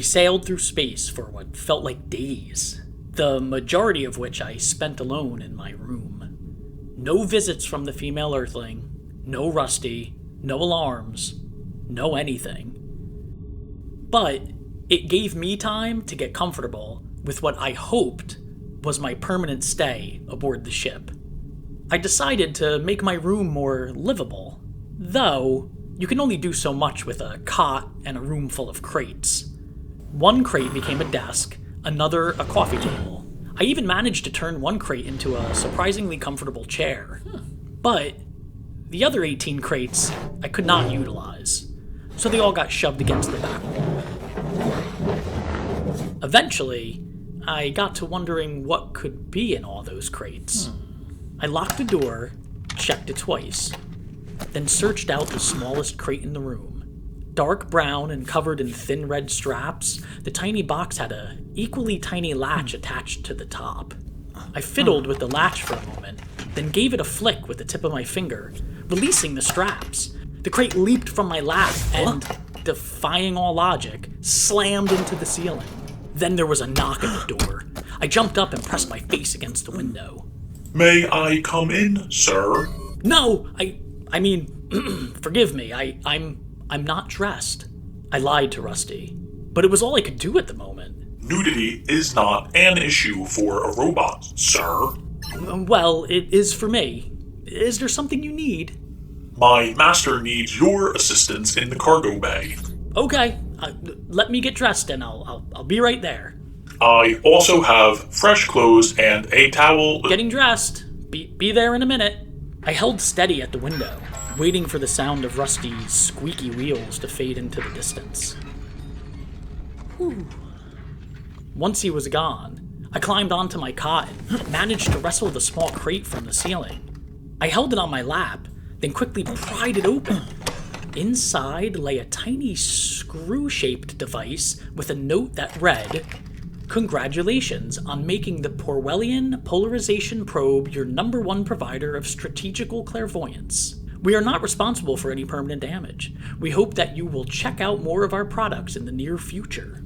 sailed through space for what felt like days, the majority of which I spent alone in my room. No visits from the female Earthling, no Rusty, no alarms, no anything. But it gave me time to get comfortable with what I hoped was my permanent stay aboard the ship. I decided to make my room more livable, though you can only do so much with a cot and a room full of crates. One crate became a desk, another a coffee table. I even managed to turn one crate into a surprisingly comfortable chair. But the other 18 crates I could not utilize, so they all got shoved against the back wall. Eventually, I got to wondering what could be in all those crates. I locked the door, checked it twice, then searched out the smallest crate in the room. Dark brown and covered in thin red straps, the tiny box had a equally tiny latch attached to the top. I fiddled with the latch for a moment, then gave it a flick with the tip of my finger, releasing the straps. The crate leaped from my lap and, defying all logic, slammed into the ceiling. Then there was a knock at the door. I jumped up and pressed my face against the window. May I come in, sir? No, I mean, forgive me, I'm not dressed. I lied to Rusty, but it was all I could do at the moment. Nudity is not an issue for a robot, sir. Well, it is for me. Is there something you need? My master needs your assistance in the cargo bay. Okay, let me get dressed and I'll be right there. I also have fresh clothes and a towel. Getting dressed. Be there in a minute. I held steady at the window, waiting for the sound of Rusty's squeaky wheels to fade into the distance. Whew. Once he was gone, I climbed onto my cot and managed to wrestle the small crate from the ceiling. I held it on my lap, then quickly pried it open. Inside lay a tiny screw-shaped device with a note that read, "Congratulations on making the Porwellian Polarization Probe your #1 provider of strategical clairvoyance. We are not responsible for any permanent damage. We hope that you will check out more of our products in the near future."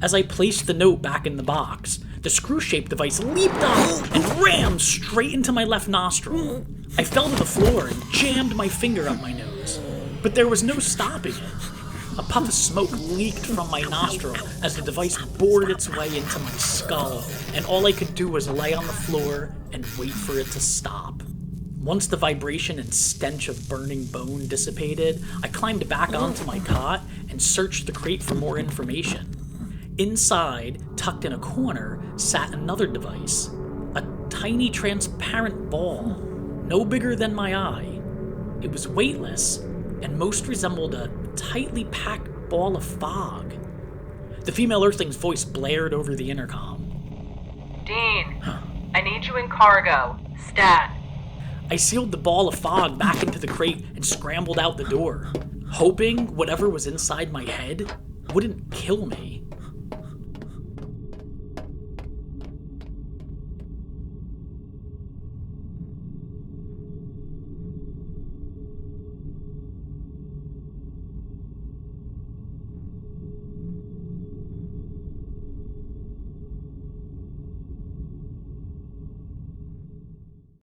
As I placed the note back in the box, the screw-shaped device leaped up and rammed straight into my left nostril. I fell to the floor and jammed my finger up my nose, but there was no stopping it. A puff of smoke leaked from my nostril as the device bored its way into my skull, and all I could do was lay on the floor and wait for it to stop. Once the vibration and stench of burning bone dissipated, I climbed back onto my cot and searched the crate for more information. Inside, tucked in a corner, sat another device, a tiny transparent ball, no bigger than my eye. It was weightless and most resembled a tightly packed ball of fog. The female Earthling's voice blared over the intercom. Dean, I need you in cargo. Stat. I sealed the ball of fog back into the crate and scrambled out the door, hoping whatever was inside my head wouldn't kill me.